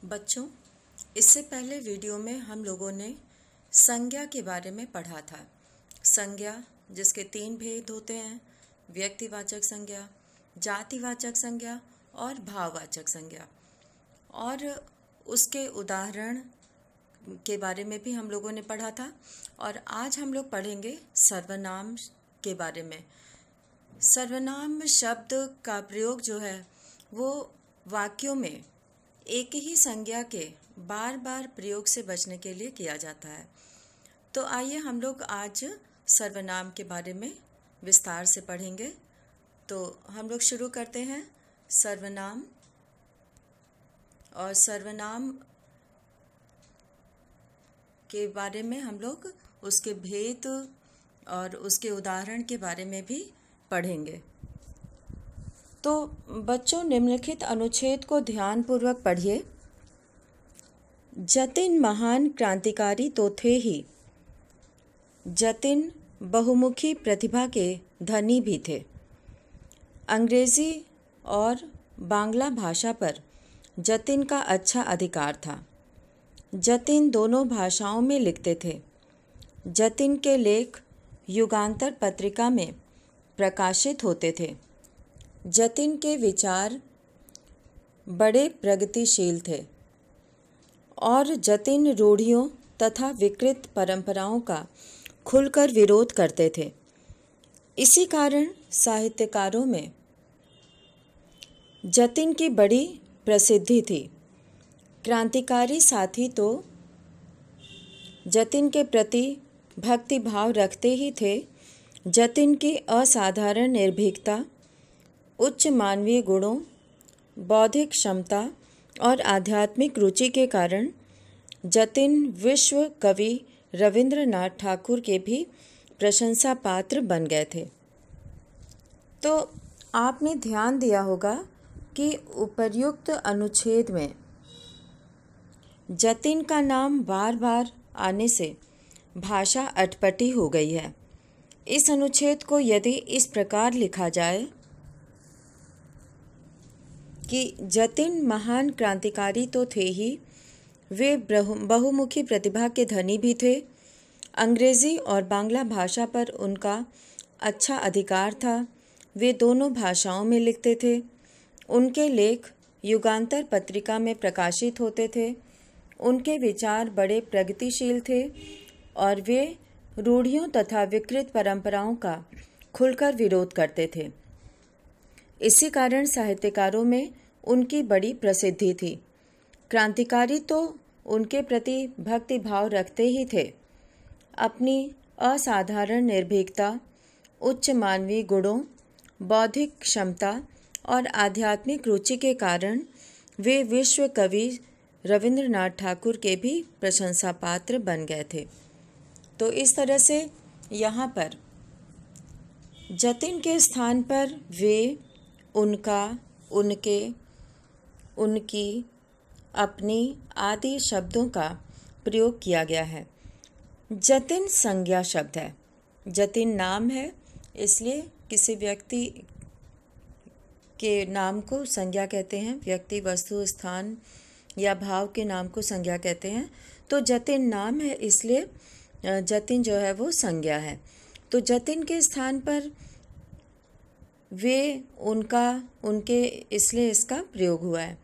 बच्चों, इससे पहले वीडियो में हम लोगों ने संज्ञा के बारे में पढ़ा था। संज्ञा जिसके 3 भेद होते हैं: व्यक्तिवाचक संज्ञा, जातिवाचक संज्ञा और भाववाचक संज्ञा। और उसके उदाहरण के बारे में भी हम लोगों ने पढ़ा था। और आज हम लोग पढ़ेंगे सर्वनाम के बारे में। सर्वनाम शब्द का प्रयोग जो है वो वाक्यों में एक ही संज्ञा के बार बार प्रयोग से बचने के लिए किया जाता है। तो आइए हम लोग आज सर्वनाम के बारे में विस्तार से पढ़ेंगे। तो हम लोग शुरू करते हैं सर्वनाम। और सर्वनाम के बारे में हम लोग उसके भेद और उसके उदाहरण के बारे में भी पढ़ेंगे। तो बच्चों, निम्नलिखित अनुच्छेद को ध्यानपूर्वक पढ़िए। जतिन महान क्रांतिकारी तो थे ही, जतिन बहुमुखी प्रतिभा के धनी भी थे। अंग्रेजी और बांग्ला भाषा पर जतिन का अच्छा अधिकार था। जतिन दोनों भाषाओं में लिखते थे। जतिन के लेख युगांतर पत्रिका में प्रकाशित होते थे। जतिन के विचार बड़े प्रगतिशील थे और जतिन रूढ़ियों तथा विकृत परंपराओं का खुलकर विरोध करते थे। इसी कारण साहित्यकारों में जतिन की बड़ी प्रसिद्धि थी। क्रांतिकारी साथी तो जतिन के प्रति भक्ति भाव रखते ही थे। जतिन की असाधारण निर्भीकता, उच्च मानवीय गुणों, बौद्धिक क्षमता और आध्यात्मिक रुचि के कारण जतिन विश्व कवि रविंद्रनाथ ठाकुर के भी प्रशंसा पात्र बन गए थे। तो आपने ध्यान दिया होगा कि उपर्युक्त अनुच्छेद में जतिन का नाम बार बार आने से भाषा अटपटी हो गई है। इस अनुच्छेद को यदि इस प्रकार लिखा जाए कि जतिन महान क्रांतिकारी तो थे ही, वे बहुमुखी प्रतिभा के धनी भी थे। अंग्रेजी और बांग्ला भाषा पर उनका अच्छा अधिकार था। वे दोनों भाषाओं में लिखते थे। उनके लेख युगांतर पत्रिका में प्रकाशित होते थे। उनके विचार बड़े प्रगतिशील थे और वे रूढ़ियों तथा विकृत परंपराओं का खुलकर विरोध करते थे। इसी कारण साहित्यकारों में उनकी बड़ी प्रसिद्धि थी। क्रांतिकारी तो उनके प्रति भक्ति भाव रखते ही थे। अपनी असाधारण निर्भीकता, उच्च मानवीय गुणों, बौद्धिक क्षमता और आध्यात्मिक रुचि के कारण वे विश्व कवि रविंद्रनाथ ठाकुर के भी प्रशंसा पात्र बन गए थे। तो इस तरह से यहाँ पर जतिन के स्थान पर वे, उनका, उनके, उनकी, अपनी आदि शब्दों का प्रयोग किया गया है। जतिन संज्ञा शब्द है। जतिन नाम है, इसलिए किसी व्यक्ति के नाम को संज्ञा कहते हैं। व्यक्ति, वस्तु, स्थान या भाव के नाम को संज्ञा कहते हैं। तो जतिन नाम है, इसलिए जतिन जो है वो संज्ञा है। तो जतिन के स्थान पर वे, उनका, उनके, इसलिए इसका प्रयोग हुआ है।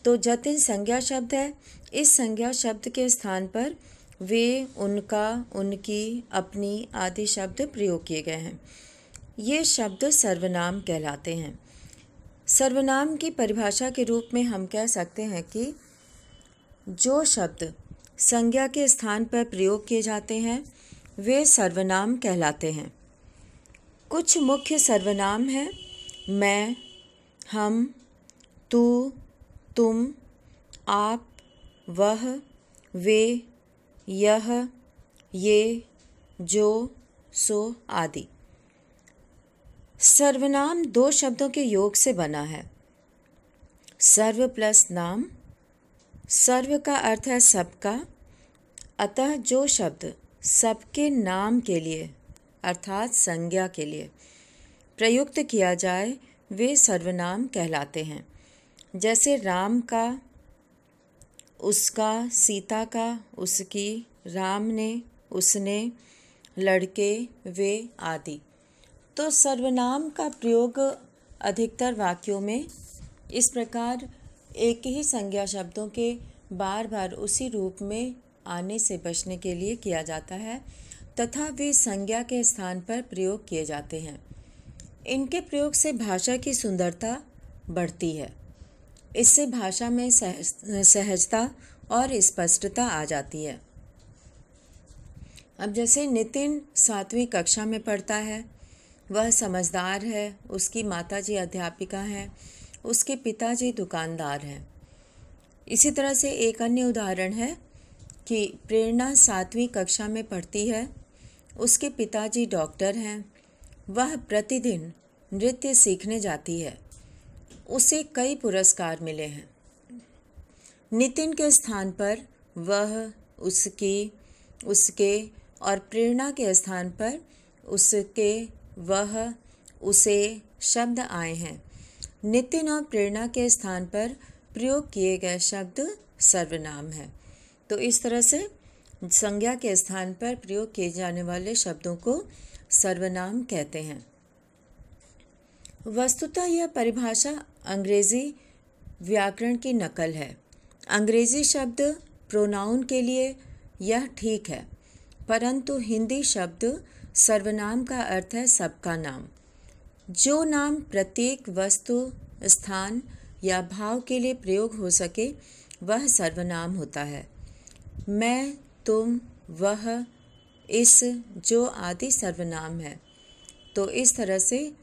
तो जतिन संज्ञा शब्द है। इस संज्ञा शब्द के स्थान पर वे, उनका, उनकी, अपनी आदि शब्द प्रयोग किए गए हैं। ये शब्द सर्वनाम कहलाते हैं। सर्वनाम की परिभाषा के रूप में हम कह सकते हैं कि जो शब्द संज्ञा के स्थान पर प्रयोग किए जाते हैं वे सर्वनाम कहलाते हैं। कुछ मुख्य सर्वनाम हैं: मैं, हम, तू, तुम, आप, वह, वे, यह, ये, जो, सो आदि। सर्वनाम 2 शब्दों के योग से बना है। सर्व प्लस नाम। सर्व का अर्थ है सबका, अतः जो शब्द सबके नाम के लिए अर्थात संज्ञा के लिए प्रयुक्त किया जाए वे सर्वनाम कहलाते हैं। जैसे राम का उसका, सीता का, उसकी, राम ने, उसने, लड़के, वे आदि। तो सर्वनाम का प्रयोग अधिकतर वाक्यों में इस प्रकार एक ही संज्ञा शब्दों के बार बार उसी रूप में आने से बचने के लिए किया जाता है तथा वे संज्ञा के स्थान पर प्रयोग किए जाते हैं। इनके प्रयोग से भाषा की सुंदरता बढ़ती है। इससे भाषा में सहजता और स्पष्टता आ जाती है। अब जैसे नितिन 7वीं कक्षा में पढ़ता है, वह समझदार है, उसकी माताजी अध्यापिका हैं, उसके पिताजी दुकानदार हैं। इसी तरह से एक अन्य उदाहरण है कि प्रेरणा 7वीं कक्षा में पढ़ती है, उसके पिताजी डॉक्टर हैं, वह प्रतिदिन नृत्य सीखने जाती है, उसे कई पुरस्कार मिले हैं। नितिन के स्थान पर वह, उसकी, उसके और प्रेरणा के स्थान पर उसके, वह, उसे शब्द आए हैं। नितिन और प्रेरणा के स्थान पर प्रयोग किए गए शब्द सर्वनाम है। तो इस तरह से संज्ञा के स्थान पर प्रयोग किए जाने वाले शब्दों को सर्वनाम कहते हैं। वस्तुतः यह परिभाषा अंग्रेजी व्याकरण की नकल है। अंग्रेजी शब्द प्रोनाउन के लिए यह ठीक है, परंतु हिंदी शब्द सर्वनाम का अर्थ है सबका नाम। जो नाम प्रत्येक वस्तु, स्थान या भाव के लिए प्रयोग हो सके वह सर्वनाम होता है। मैं, तुम, वह, इस, जो आदि सर्वनाम है। तो इस तरह से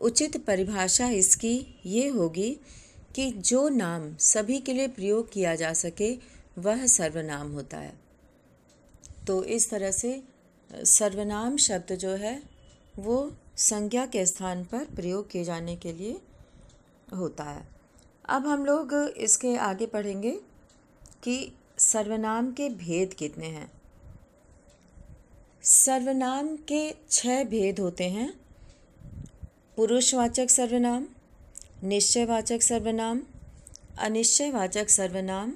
उचित परिभाषा इसकी ये होगी कि जो नाम सभी के लिए प्रयोग किया जा सके वह सर्वनाम होता है। तो इस तरह से सर्वनाम शब्द जो है वो संज्ञा के स्थान पर प्रयोग किए जाने के लिए होता है। अब हम लोग इसके आगे पढ़ेंगे कि सर्वनाम के भेद कितने हैं। सर्वनाम के 6 भेद होते हैं। पुरुषवाचक सर्वनाम, निश्चयवाचक सर्वनाम, अनिश्चयवाचक सर्वनाम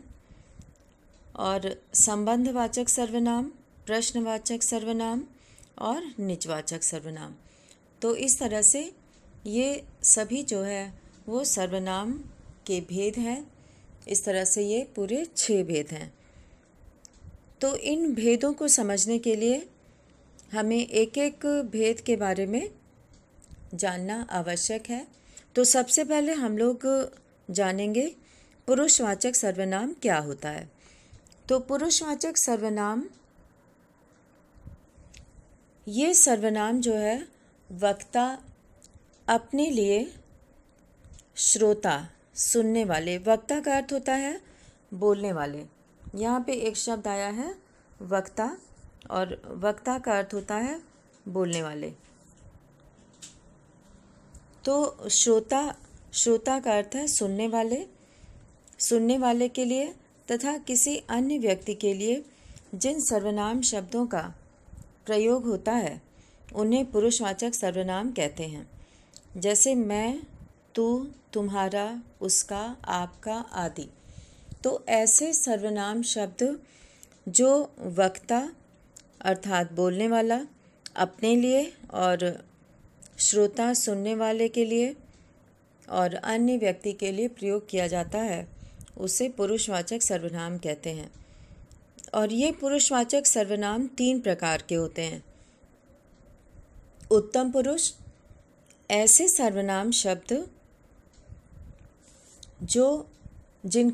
और संबंधवाचक सर्वनाम, प्रश्नवाचक सर्वनाम और निजवाचक सर्वनाम। तो इस तरह से ये सभी जो है वो सर्वनाम के भेद हैं। इस तरह से ये पूरे 6 भेद हैं। तो इन भेदों को समझने के लिए हमें एक एक भेद के बारे में जानना आवश्यक है। तो सबसे पहले हम लोग जानेंगे पुरुषवाचक सर्वनाम क्या होता है। तो पुरुषवाचक सर्वनाम, ये सर्वनाम जो है वक्ता अपने लिए, श्रोता सुनने वाले, वक्ता का अर्थ होता है बोलने वाले। यहाँ पे एक शब्द आया है वक्ता और वक्ता का अर्थ होता है बोलने वाले। तो श्रोता का अर्थ है सुनने वाले के लिए तथा किसी अन्य व्यक्ति के लिए जिन सर्वनाम शब्दों का प्रयोग होता है उन्हें पुरुषवाचक सर्वनाम कहते हैं। जैसे मैं, तू, तुम्हारा, उसका, आपका आदि। तो ऐसे सर्वनाम शब्द जो वक्ता अर्थात बोलने वाला अपने लिए और श्रोता सुनने वाले के लिए और अन्य व्यक्ति के लिए प्रयोग किया जाता है उसे पुरुषवाचक सर्वनाम कहते हैं। और ये पुरुषवाचक सर्वनाम 3 प्रकार के होते हैं। उत्तम पुरुष, ऐसे सर्वनाम शब्द जिन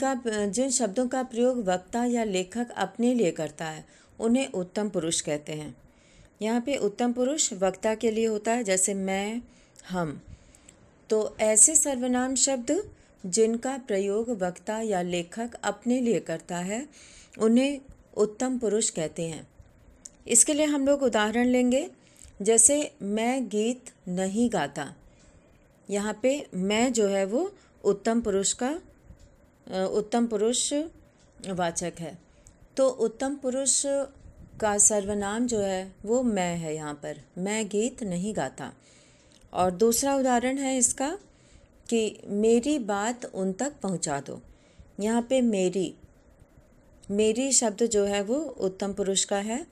शब्दों का प्रयोग वक्ता या लेखक अपने लिए करता है उन्हें उत्तम पुरुष कहते हैं। यहाँ पे उत्तम पुरुष वक्ता के लिए होता है, जैसे मैं, हम। तो ऐसे सर्वनाम शब्द जिनका प्रयोग वक्ता या लेखक अपने लिए करता है उन्हें उत्तम पुरुष कहते हैं। इसके लिए हम लोग उदाहरण लेंगे, जैसे मैं गीत नहीं गाता। यहाँ पे मैं जो है वो उत्तम पुरुष वाचक है। तो उत्तम पुरुष का सर्वनाम जो है वो मैं है। यहाँ पर मैं गीत नहीं गाता। और दूसरा उदाहरण है इसका कि मेरी बात उन तक पहुँचा दो। यहाँ पे मेरी मेरी शब्द जो है वो उत्तम पुरुष का है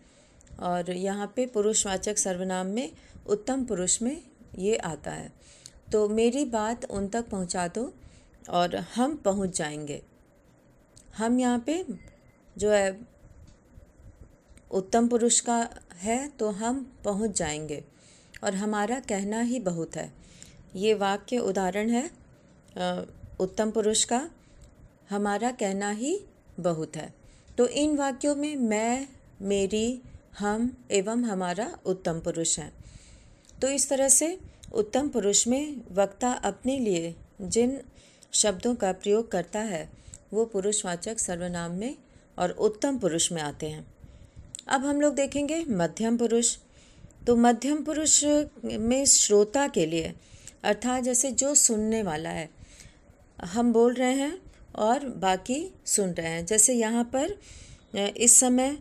और यहाँ पे पुरुषवाचक सर्वनाम में उत्तम पुरुष में ये आता है। तो मेरी बात उन तक पहुँचा दो और हम पहुँच जाएंगे। हम यहाँ पे जो है उत्तम पुरुष का है, तो हम पहुँच जाएंगे और हमारा कहना ही बहुत है। ये वाक्य उदाहरण है उत्तम पुरुष का, हमारा कहना ही बहुत है। तो इन वाक्यों में मैं, मेरी, हम एवं हमारा उत्तम पुरुष है। तो इस तरह से उत्तम पुरुष में वक्ता अपने लिए जिन शब्दों का प्रयोग करता है वो पुरुषवाचक सर्वनाम में और उत्तम पुरुष में आते हैं। अब हम लोग देखेंगे मध्यम पुरुष। तो मध्यम पुरुष में श्रोता के लिए, अर्थात जैसे जो सुनने वाला है, हम बोल रहे हैं और बाकी सुन रहे हैं। जैसे यहाँ पर इस समय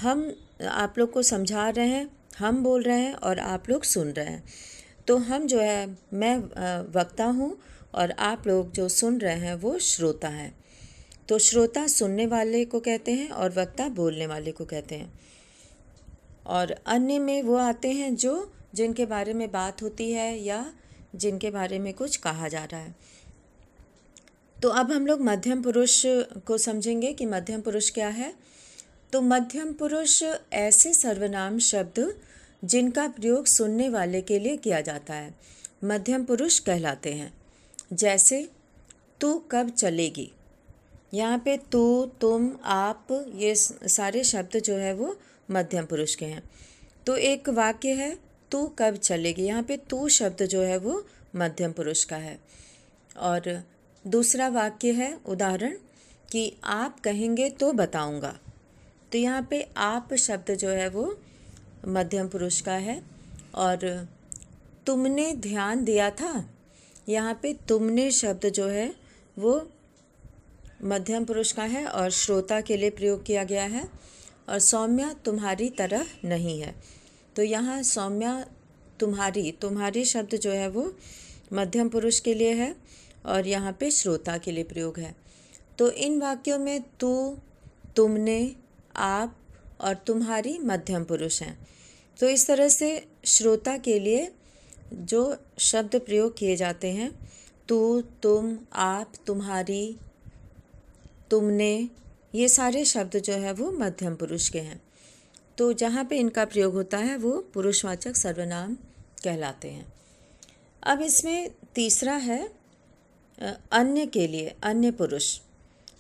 हम आप लोग को समझा रहे हैं, हम बोल रहे हैं और आप लोग सुन रहे हैं। तो हम जो है, मैं वक्ता हूँ और आप लोग जो सुन रहे हैं वो श्रोता हैं। तो श्रोता सुनने वाले को कहते हैं और वक्ता बोलने वाले को कहते हैं। और अन्य में वो आते हैं जो जिनके बारे में बात होती है या जिनके बारे में कुछ कहा जा रहा है। तो अब हम लोग मध्यम पुरुष को समझेंगे कि मध्यम पुरुष क्या है। तो मध्यम पुरुष ऐसे सर्वनाम शब्द जिनका प्रयोग सुनने वाले के लिए किया जाता है मध्यम पुरुष कहलाते हैं। जैसे तू कब चलेगी, यहाँ पे तू, तुम, आप, ये सारे शब्द जो है वो मध्यम पुरुष के हैं। तो एक वाक्य है तू कब चलेगी, यहाँ पे तू शब्द जो है वो मध्यम पुरुष का है। और दूसरा वाक्य है उदाहरण कि आप कहेंगे तो बताऊंगा। तो यहाँ पे आप शब्द जो है वो मध्यम पुरुष का है। और तुमने ध्यान दिया था, यहाँ पे तुमने शब्द जो है वो मध्यम पुरुष का है और श्रोता के लिए प्रयोग किया गया है। और सौम्या तुम्हारी तरह नहीं है, तो यहाँ सौम्या तुम्हारी शब्द जो है वो मध्यम पुरुष के लिए है और यहाँ पे श्रोता के लिए प्रयोग है। तो इन वाक्यों में तू, तुमने, आप और तुम्हारी मध्यम पुरुष हैं। तो इस तरह से श्रोता के लिए जो शब्द प्रयोग किए जाते हैं, तू, तुम, आप, तुम्हारी, तुमने, ये सारे शब्द जो है वो मध्यम पुरुष के हैं। तो जहाँ पे इनका प्रयोग होता है वो पुरुषवाचक सर्वनाम कहलाते हैं। अब इसमें तीसरा है अन्य के लिए, अन्य पुरुष।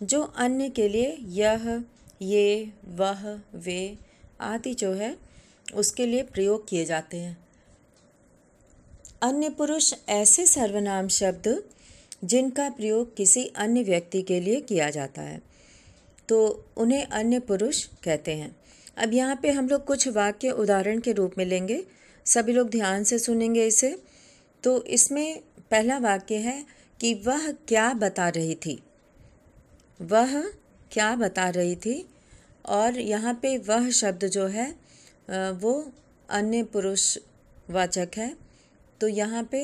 जो अन्य के लिए यह, ये, वह, वे आदि जो है उसके लिए प्रयोग किए जाते हैं। अन्य पुरुष ऐसे सर्वनाम शब्द जिनका प्रयोग किसी अन्य व्यक्ति के लिए किया जाता है, तो उन्हें अन्य पुरुष कहते हैं। अब यहाँ पे हम लोग कुछ वाक्य उदाहरण के रूप में लेंगे, सभी लोग ध्यान से सुनेंगे इसे। तो इसमें पहला वाक्य है कि वह क्या बता रही थी, वह क्या बता रही थी। और यहाँ पे वह शब्द जो है वो अन्य पुरुष वाचक है, तो यहाँ पे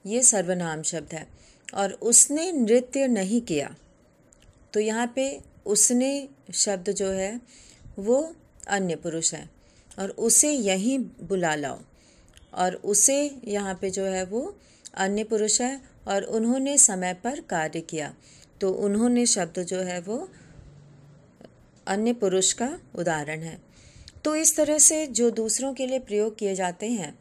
ये सर्वनाम शब्द है। और उसने नृत्य नहीं किया, तो यहाँ पे उसने शब्द जो है वो अन्य पुरुष है। और उसे यहीं बुला लाओ, और उसे यहाँ पे जो है वो अन्य पुरुष है। और उन्होंने समय पर कार्य किया, तो उन्होंने शब्द जो है वो अन्य पुरुष का उदाहरण है। तो इस तरह से जो दूसरों के लिए प्रयोग किए जाते हैं,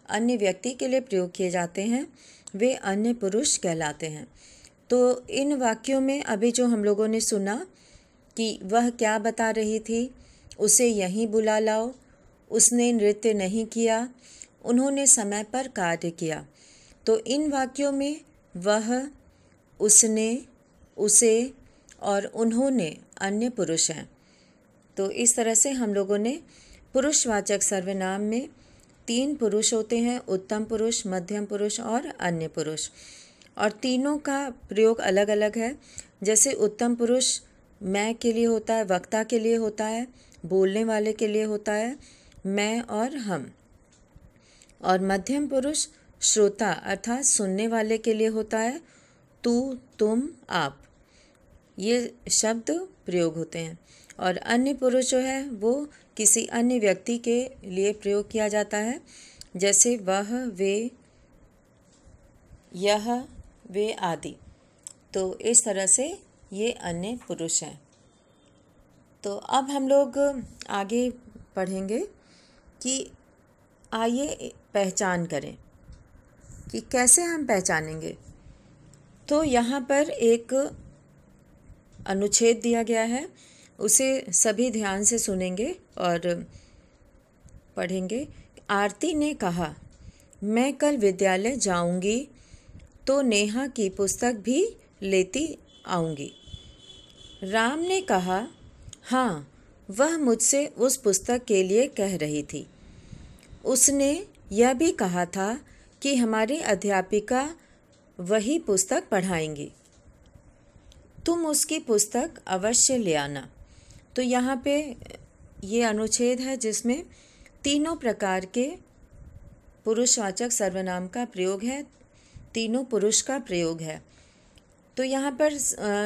अन्य व्यक्ति के लिए प्रयोग किए जाते हैं, वे अन्य पुरुष कहलाते हैं। तो इन वाक्यों में अभी जो हम लोगों ने सुना कि वह क्या बता रही थी, उसे यहीं बुला लाओ, उसने नृत्य नहीं किया, उन्होंने समय पर कार्य किया। तो इन वाक्यों में वह, उसने, उसे और उन्होंने अन्य पुरुष हैं। तो इस तरह से हम लोगों ने पुरुषवाचक सर्वनाम में 3 पुरुष होते हैं, उत्तम पुरुष, मध्यम पुरुष और अन्य पुरुष। और तीनों का प्रयोग अलग अलग है। जैसे उत्तम पुरुष मैं के लिए होता है, वक्ता के लिए होता है, बोलने वाले के लिए होता है, मैं और हम। और मध्यम पुरुष श्रोता अर्थात सुनने वाले के लिए होता है, तू, तुम, आप। ये शब्द प्रयोग होते हैं। और अन्य पुरुष जो है वो किसी अन्य व्यक्ति के लिए प्रयोग किया जाता है, जैसे वह, वे, यह, वे आदि। तो इस तरह से ये अन्य पुरुष हैं। तो अब हम लोग आगे पढ़ेंगे कि आइए पहचान करें कि कैसे हम पहचानेंगे। तो यहाँ पर एक अनुच्छेद दिया गया है, उसे सभी ध्यान से सुनेंगे और पढ़ेंगे। आरती ने कहा, मैं कल विद्यालय जाऊंगी तो नेहा की पुस्तक भी लेती आऊंगी। राम ने कहा, हाँ, वह मुझसे उस पुस्तक के लिए कह रही थी। उसने यह भी कहा था कि हमारी अध्यापिका वही पुस्तक पढ़ाएंगी। तुम उसकी पुस्तक अवश्य ले आना। तो यहाँ पे ये अनुच्छेद है जिसमें तीनों प्रकार के पुरुषवाचक सर्वनाम का प्रयोग है, तीनों पुरुष का प्रयोग है। तो यहाँ पर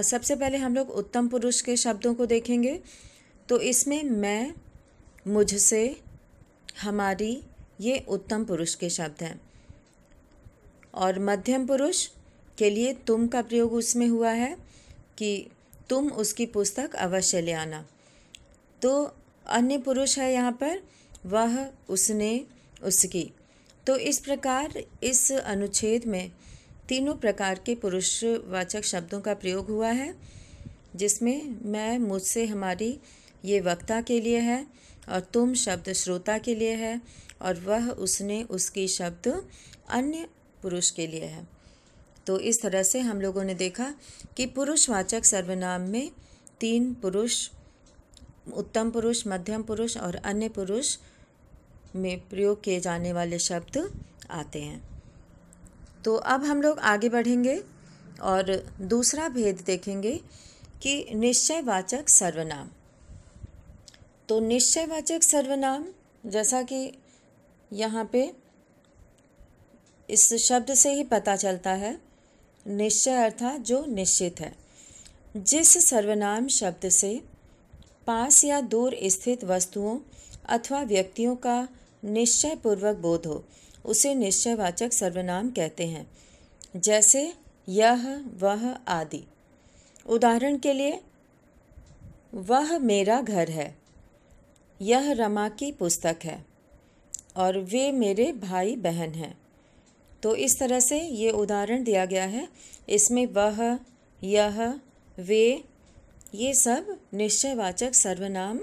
सबसे पहले हम लोग उत्तम पुरुष के शब्दों को देखेंगे। तो इसमें मैं, मुझसे, हमारी, ये उत्तम पुरुष के शब्द हैं। और मध्यम पुरुष के लिए तुम का प्रयोग उसमें हुआ है कि तुम उसकी पुस्तक अवश्य ले आना। तो अन्य पुरुष है यहाँ पर वह, उसने, उसकी। तो इस प्रकार इस अनुच्छेद में तीनों प्रकार के पुरुषवाचक शब्दों का प्रयोग हुआ है, जिसमें मैं, मुझसे, हमारी ये वक्ता के लिए है, और तुम शब्द श्रोता के लिए है, और वह, उसने, उसकी शब्द अन्य पुरुष के लिए है। तो इस तरह से हम लोगों ने देखा कि पुरुषवाचक सर्वनाम में तीन पुरुष, उत्तम पुरुष, मध्यम पुरुष और अन्य पुरुष में प्रयोग किए जाने वाले शब्द आते हैं। तो अब हम लोग आगे बढ़ेंगे और दूसरा भेद देखेंगे कि निश्चयवाचक सर्वनाम। तो निश्चयवाचक सर्वनाम, जैसा कि यहाँ पे इस शब्द से ही पता चलता है, निश्चय अर्थात जो निश्चित है। जिस सर्वनाम शब्द से पास या दूर स्थित वस्तुओं अथवा व्यक्तियों का निश्चय पूर्वक बोध हो, उसे निश्चयवाचक सर्वनाम कहते हैं, जैसे यह, वह आदि। उदाहरण के लिए, वह मेरा घर है, यह रमा की पुस्तक है, और वे मेरे भाई बहन हैं। तो इस तरह से ये उदाहरण दिया गया है। इसमें वह, यह, वे, ये सब निश्चयवाचक सर्वनाम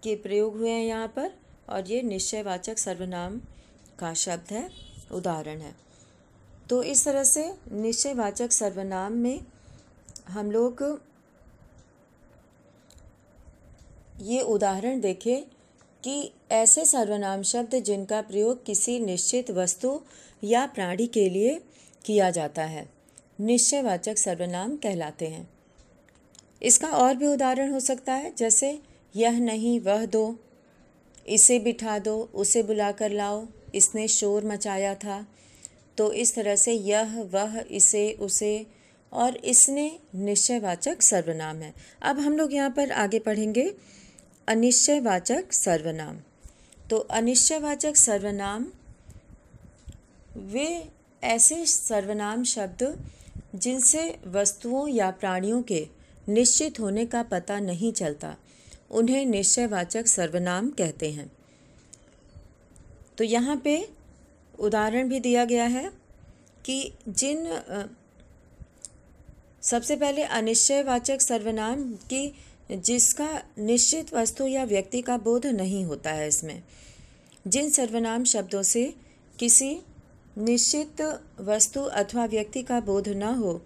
के प्रयोग हुए हैं यहाँ पर, और ये निश्चयवाचक सर्वनाम का शब्द है, उदाहरण है। तो इस तरह से निश्चयवाचक सर्वनाम में हम लोग ये उदाहरण देखें कि ऐसे सर्वनाम शब्द जिनका प्रयोग किसी निश्चित वस्तु या प्राणी के लिए किया जाता है, निश्चयवाचक सर्वनाम कहलाते हैं। इसका और भी उदाहरण हो सकता है, जैसे यह नहीं, वह दो, इसे बिठा दो, उसे बुला कर लाओ, इसने शोर मचाया था। तो इस तरह से यह, वह, इसे, उसे और इसने निश्चयवाचक सर्वनाम है। अब हम लोग यहाँ पर आगे पढ़ेंगे अनिश्चयवाचक सर्वनाम। तो अनिश्चयवाचक सर्वनाम वे ऐसे सर्वनाम शब्द जिनसे वस्तुओं या प्राणियों के निश्चित होने का पता नहीं चलता, उन्हें निश्चयवाचक सर्वनाम कहते हैं। तो यहाँ पे उदाहरण भी दिया गया है कि सबसे पहले अनिश्चयवाचक सर्वनाम की जिसका निश्चित वस्तु या व्यक्ति का बोध नहीं होता है। इसमें जिन सर्वनाम शब्दों से किसी निश्चित वस्तु अथवा व्यक्ति का बोध न हो,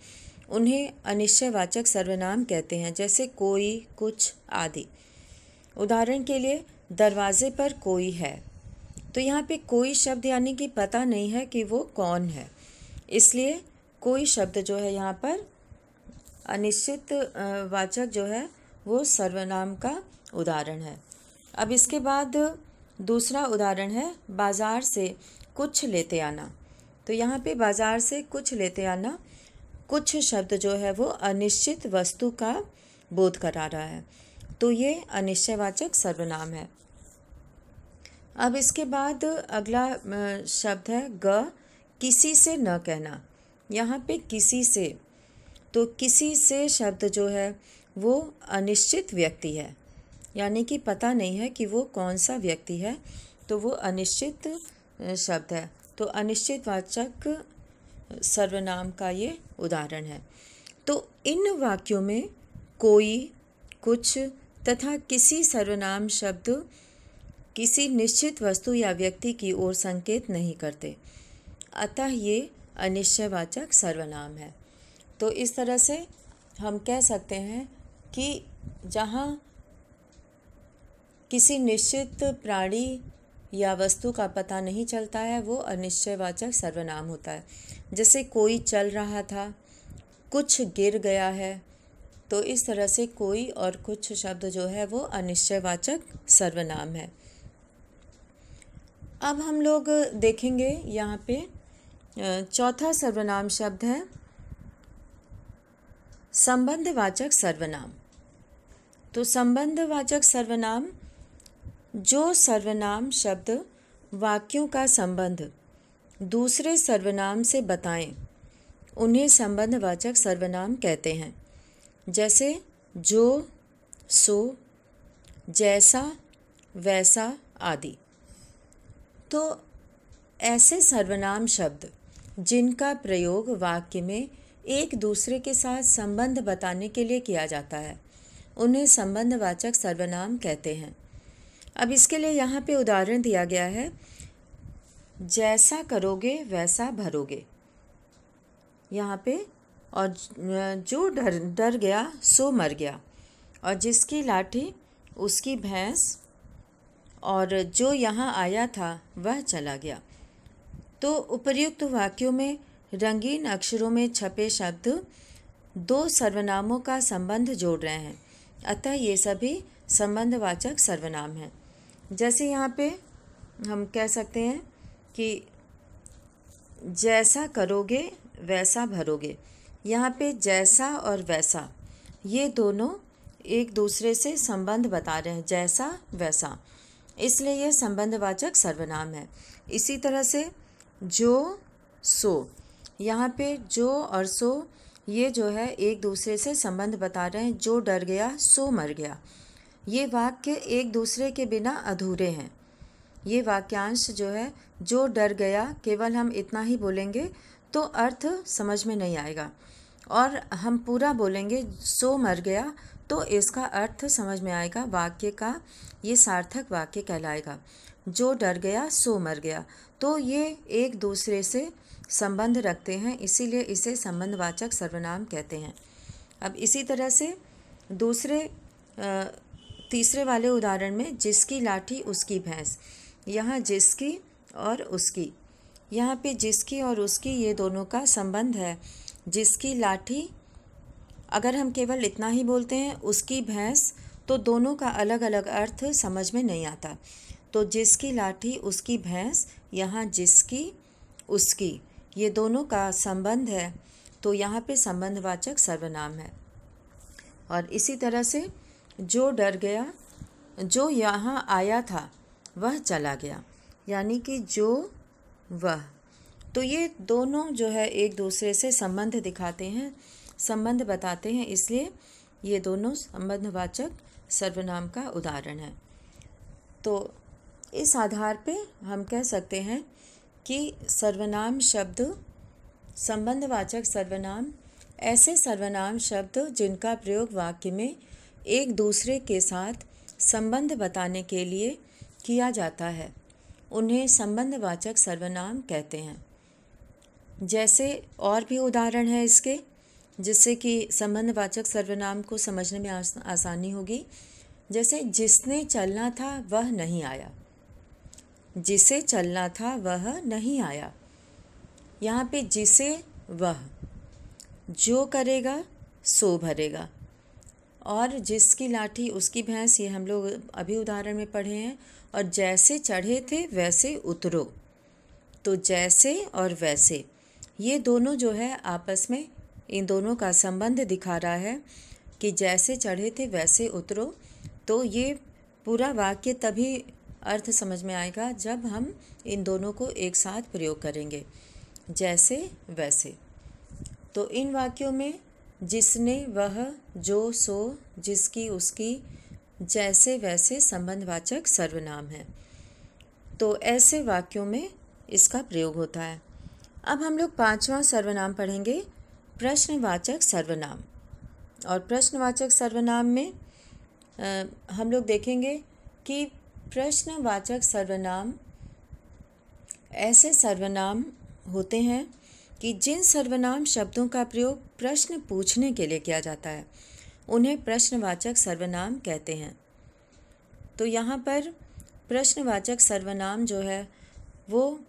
उन्हें अनिश्चयवाचक सर्वनाम कहते हैं, जैसे कोई, कुछ आदि। उदाहरण के लिए, दरवाजे पर कोई है। तो यहाँ पे कोई शब्द यानी कि पता नहीं है कि वो कौन है, इसलिए कोई शब्द जो है यहाँ पर अनिश्चित वाचक जो है वो सर्वनाम का उदाहरण है। अब इसके बाद दूसरा उदाहरण है बाज़ार से कुछ लेते आना। तो यहाँ पे बाज़ार से कुछ लेते आना कुछ शब्द जो है वो अनिश्चित वस्तु का बोध करा रहा है, तो ये अनिश्चयवाचक सर्वनाम है। अब इसके बाद अगला शब्द है ग, किसी से न कहना। यहाँ पे किसी से, तो किसी से शब्द जो है वो अनिश्चित व्यक्ति है, यानी कि पता नहीं है कि वो कौन सा व्यक्ति है, तो वो अनिश्चित शब्द है। तो अनिश्चितवाचक सर्वनाम का ये उदाहरण है। तो इन वाक्यों में कोई, कुछ तथा किसी सर्वनाम शब्द किसी निश्चित वस्तु या व्यक्ति की ओर संकेत नहीं करते, अतः ये अनिश्चयवाचक सर्वनाम है। तो इस तरह से हम कह सकते हैं कि जहाँ किसी निश्चित प्राणी या वस्तु का पता नहीं चलता है वो अनिश्चयवाचक सर्वनाम होता है। जैसे कोई चल रहा था, कुछ गिर गया है, तो इस तरह से कोई और कुछ शब्द जो है वो अनिश्चयवाचक सर्वनाम है। अब हम लोग देखेंगे यहाँ पे चौथा सर्वनाम शब्द है संबंधवाचक सर्वनाम। तो संबंधवाचक सर्वनाम, जो सर्वनाम शब्द वाक्यों का संबंध दूसरे सर्वनाम से बताएं, उन्हें संबंधवाचक सर्वनाम कहते हैं। जैसे जो, सो, जैसा, वैसा आदि। तो ऐसे सर्वनाम शब्द जिनका प्रयोग वाक्य में एक दूसरे के साथ संबंध बताने के लिए किया जाता है, उन्हें संबंधवाचक सर्वनाम कहते हैं। अब इसके लिए यहाँ पे उदाहरण दिया गया है, जैसा करोगे वैसा भरोगे। यहाँ पे, और जो डर गया सो मर गया, और जिसकी लाठी उसकी भैंस, और जो यहाँ आया था वह चला गया। तो उपर्युक्त वाक्यों में रंगीन अक्षरों में छपे शब्द दो सर्वनामों का संबंध जोड़ रहे हैं, अतः ये सभी संबंधवाचक सर्वनाम हैं। जैसे यहाँ पे हम कह सकते हैं कि जैसा करोगे वैसा भरोगे। यहाँ पे जैसा और वैसा ये दोनों एक दूसरे से संबंध बता रहे हैं, जैसा वैसा, इसलिए यह संबंधवाचक सर्वनाम है। इसी तरह से जो, सो, यहाँ पे जो और सो ये जो है एक दूसरे से संबंध बता रहे हैं। जो डर गया सो मर गया, ये वाक्य एक दूसरे के बिना अधूरे हैं। ये वाक्यांश जो है, जो डर गया, केवल हम इतना ही बोलेंगे तो अर्थ समझ में नहीं आएगा, और हम पूरा बोलेंगे सो मर गया तो इसका अर्थ समझ में आएगा, वाक्य का ये सार्थक वाक्य कहलाएगा। जो डर गया सो मर गया, तो ये एक दूसरे से संबंध रखते हैं, इसीलिए इसे संबंधवाचक सर्वनाम कहते हैं। अब इसी तरह से तीसरे वाले उदाहरण में जिसकी लाठी उसकी भैंस, यहाँ जिसकी और उसकी, यहाँ पे जिसकी और उसकी ये दोनों का संबंध है। जिसकी लाठी, अगर हम केवल इतना ही बोलते हैं उसकी भैंस, तो दोनों का अलग अलग अर्थ समझ में नहीं आता। तो जिसकी लाठी उसकी भैंस, यहाँ जिसकी उसकी, ये दोनों का संबंध है, तो यहाँ पे संबंधवाचक सर्वनाम है। और इसी तरह से जो डर गया, जो यहाँ आया था वह चला गया, यानी कि जो, वह, तो ये दोनों जो है एक दूसरे से संबंध दिखाते हैं, संबंध बताते हैं, इसलिए ये दोनों संबंधवाचक सर्वनाम का उदाहरण है। तो इस आधार पे हम कह सकते हैं कि सर्वनाम शब्द, संबंधवाचक सर्वनाम ऐसे सर्वनाम शब्द जिनका प्रयोग वाक्य में एक दूसरे के साथ संबंध बताने के लिए किया जाता है, उन्हें संबंधवाचक सर्वनाम कहते हैं। जैसे और भी उदाहरण है इसके, जिससे कि संबंधवाचक सर्वनाम को समझने में आसानी होगी। जैसे जिसने चलना था वह नहीं आया, जिसे चलना था वह नहीं आया। यहाँ पे जिसे, वह, जो करेगा सो भरेगा, और जिसकी लाठी उसकी भैंस, ये हम लोग अभी उदाहरण में पढ़े हैं। और जैसे चढ़े थे वैसे उतरो, तो जैसे और वैसे ये दोनों जो है आपस में इन दोनों का संबंध दिखा रहा है कि जैसे चढ़े थे वैसे उतरो। तो ये पूरा वाक्य तभी अर्थ समझ में आएगा जब हम इन दोनों को एक साथ प्रयोग करेंगे, जैसे वैसे। तो इन वाक्यों में जिसने, वह, जो, सो, जिसकी, उसकी, जैसे वैसे संबंधवाचक सर्वनाम है। तो ऐसे वाक्यों में इसका प्रयोग होता है। अब हम लोग 5वां सर्वनाम पढ़ेंगे, प्रश्नवाचक सर्वनाम। और प्रश्नवाचक सर्वनाम में हम लोग देखेंगे कि प्रश्नवाचक सर्वनाम ऐसे सर्वनाम होते हैं कि जिन सर्वनाम शब्दों का प्रयोग प्रश्न पूछने के लिए किया जाता है उन्हें प्रश्नवाचक सर्वनाम कहते हैं। तो यहाँ पर प्रश्नवाचक सर्वनाम जो है वो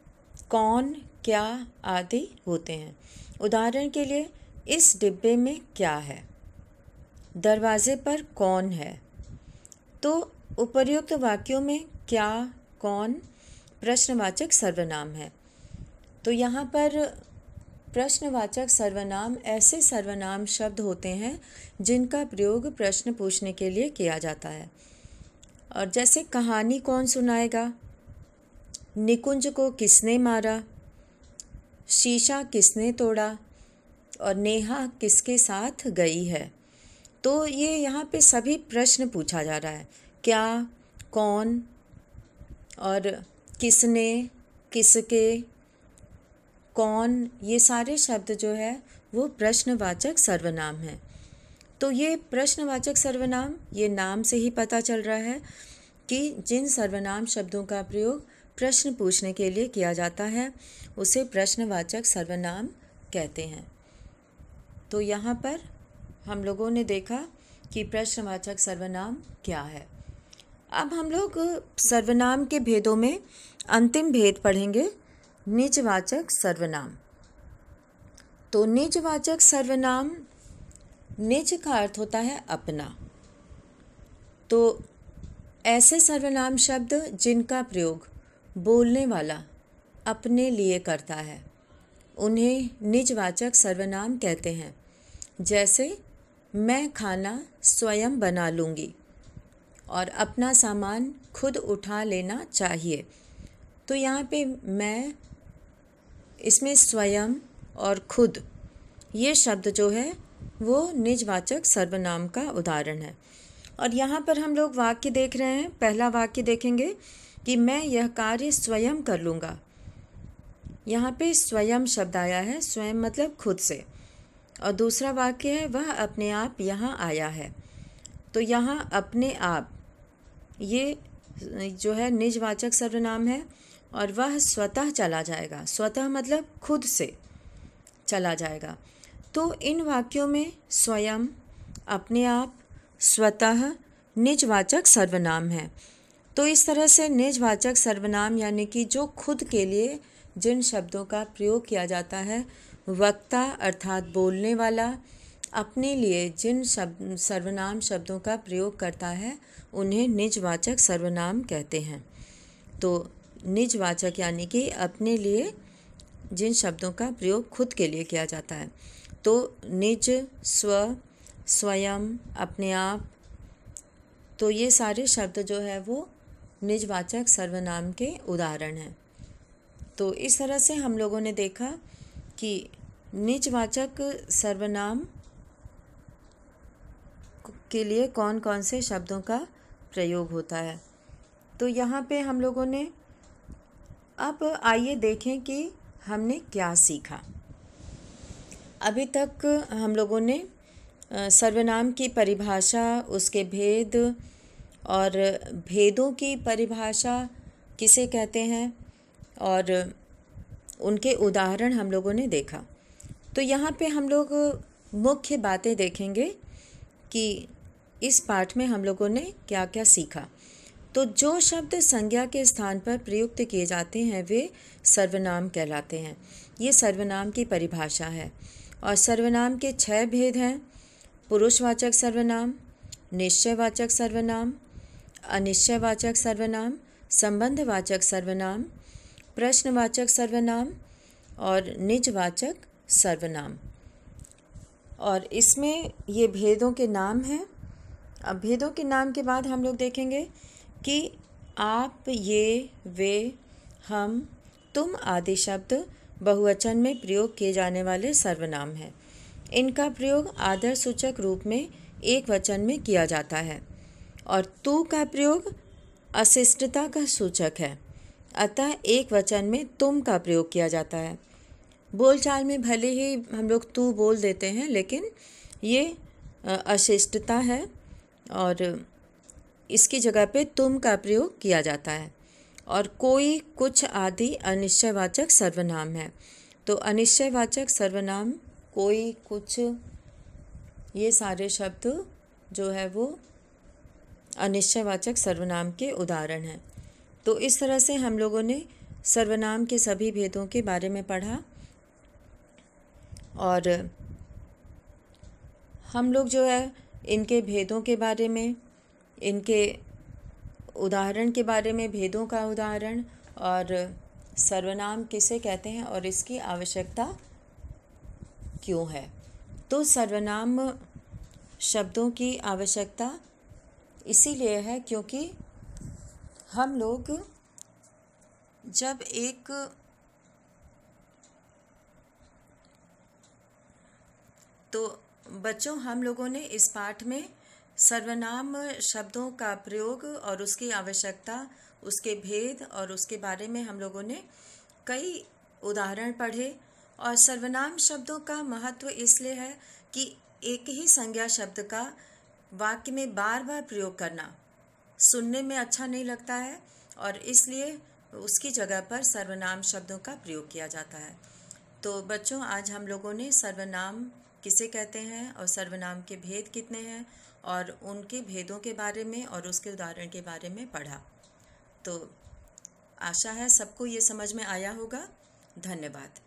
कौन, क्या आदि होते हैं। उदाहरण के लिए, इस डिब्बे में क्या है, दरवाजे पर कौन है। तो उपर्युक्त वाक्यों में क्या, कौन प्रश्नवाचक सर्वनाम है। तो यहाँ पर प्रश्नवाचक सर्वनाम ऐसे सर्वनाम शब्द होते हैं जिनका प्रयोग प्रश्न पूछने के लिए किया जाता है। और जैसे कहानी कौन सुनाएगा, निकुंज को किसने मारा, शीशा किसने तोड़ा, और नेहा किसके साथ गई है। तो ये यहाँ पे सभी प्रश्न पूछा जा रहा है, क्या, कौन और किसने, किसके, कौन, ये सारे शब्द जो है वो प्रश्नवाचक सर्वनाम हैं। तो ये प्रश्नवाचक सर्वनाम, ये नाम से ही पता चल रहा है कि जिन सर्वनाम शब्दों का प्रयोग प्रश्न पूछने के लिए किया जाता है उसे प्रश्नवाचक सर्वनाम कहते हैं। तो यहाँ पर हम लोगों ने देखा कि प्रश्नवाचक सर्वनाम क्या है। अब हम लोग सर्वनाम के भेदों में अंतिम भेद पढ़ेंगे, निजवाचक सर्वनाम। तो निजवाचक सर्वनाम, निज का अर्थ होता है अपना। तो ऐसे सर्वनाम शब्द जिनका प्रयोग बोलने वाला अपने लिए करता है उन्हें निजवाचक सर्वनाम कहते हैं। जैसे मैं खाना स्वयं बना लूँगी और अपना सामान खुद उठा लेना चाहिए। तो यहाँ पे मैं, इसमें स्वयं और खुद ये शब्द जो है वो निजवाचक सर्वनाम का उदाहरण है। और यहाँ पर हम लोग वाक्य देख रहे हैं। पहला वाक्य देखेंगे कि मैं यह कार्य स्वयं कर लूँगा। यहाँ पे स्वयं शब्द आया है, स्वयं मतलब खुद से। और दूसरा वाक्य है वह अपने आप यहाँ आया है। तो यहाँ अपने आप ये जो है निजवाचक सर्वनाम है। और वह स्वतः चला जाएगा, स्वतः मतलब खुद से चला जाएगा। तो इन वाक्यों में स्वयं, अपने आप, स्वतः निजवाचक सर्वनाम है। तो इस तरह से निजवाचक सर्वनाम यानी कि जो खुद के लिए जिन शब्दों का प्रयोग किया जाता है, वक्ता अर्थात बोलने वाला अपने लिए जिन सर्वनाम शब्दों का प्रयोग करता है उन्हें निजवाचक सर्वनाम कहते हैं। तो निजवाचक यानी कि अपने लिए जिन शब्दों का प्रयोग खुद के लिए किया जाता है। तो निज, स्व, स्वयं, अपने आप, तो ये सारे शब्द जो है वो निजवाचक सर्वनाम के उदाहरण हैं। तो इस तरह से हम लोगों ने देखा कि निजवाचक सर्वनाम के लिए कौन कौन से शब्दों का प्रयोग होता है। तो यहाँ पे हम लोगों ने, अब आइए देखें कि हमने क्या सीखा। अभी तक हम लोगों ने सर्वनाम की परिभाषा, उसके भेद और भेदों की परिभाषा किसे कहते हैं और उनके उदाहरण हम लोगों ने देखा। तो यहाँ पे हम लोग मुख्य बातें देखेंगे कि इस पाठ में हम लोगों ने क्या क्या सीखा। तो जो शब्द संज्ञा के स्थान पर प्रयुक्त किए जाते हैं वे सर्वनाम कहलाते हैं। ये सर्वनाम की परिभाषा है। और सर्वनाम के 6 भेद हैं: पुरुषवाचक सर्वनाम, निश्चयवाचक सर्वनाम, अनिश्चयवाचक सर्वनाम, संबंधवाचक सर्वनाम, प्रश्नवाचक सर्वनाम और निजवाचक सर्वनाम। और इसमें ये भेदों के नाम हैं। अब भेदों के नाम के बाद हम लोग देखेंगे कि आप, ये, वे, हम, तुम आदि शब्द बहुवचन में प्रयोग किए जाने वाले सर्वनाम हैं। इनका प्रयोग आदर सूचक रूप में एक वचन में किया जाता है और तू का प्रयोग अशिष्टता का सूचक है, अतः एक वचन में तुम का प्रयोग किया जाता है। बोलचाल में भले ही हम लोग तू बोल देते हैं, लेकिन ये अशिष्टता है और इसकी जगह पे तुम का प्रयोग किया जाता है। और कोई, कुछ आदि अनिश्चयवाचक सर्वनाम है। तो अनिश्चयवाचक सर्वनाम कोई, कुछ, ये सारे शब्द जो है वो अनिश्चयवाचक सर्वनाम के उदाहरण हैं। तो इस तरह से हम लोगों ने सर्वनाम के सभी भेदों के बारे में पढ़ा और हम लोग जो है इनके भेदों के बारे में, इनके उदाहरण के बारे में, भेदों का उदाहरण और सर्वनाम किसे कहते हैं और इसकी आवश्यकता क्यों है। तो सर्वनाम शब्दों की आवश्यकता इसीलिए है क्योंकि हम लोग जब एक तो बच्चों, हम लोगों ने इस पाठ में सर्वनाम शब्दों का प्रयोग और उसकी आवश्यकता, उसके भेद और उसके बारे में हम लोगों ने कई उदाहरण पढ़े। और सर्वनाम शब्दों का महत्व इसलिए है कि एक ही संज्ञा शब्द का वाक्य में बार बार प्रयोग करना सुनने में अच्छा नहीं लगता है और इसलिए उसकी जगह पर सर्वनाम शब्दों का प्रयोग किया जाता है। तो बच्चों, आज हम लोगों ने सर्वनाम किसे कहते हैं और सर्वनाम के भेद कितने हैं और उनके भेदों के बारे में और उसके उदाहरण के बारे में पढ़ा। तो आशा है सबको ये समझ में आया होगा। धन्यवाद।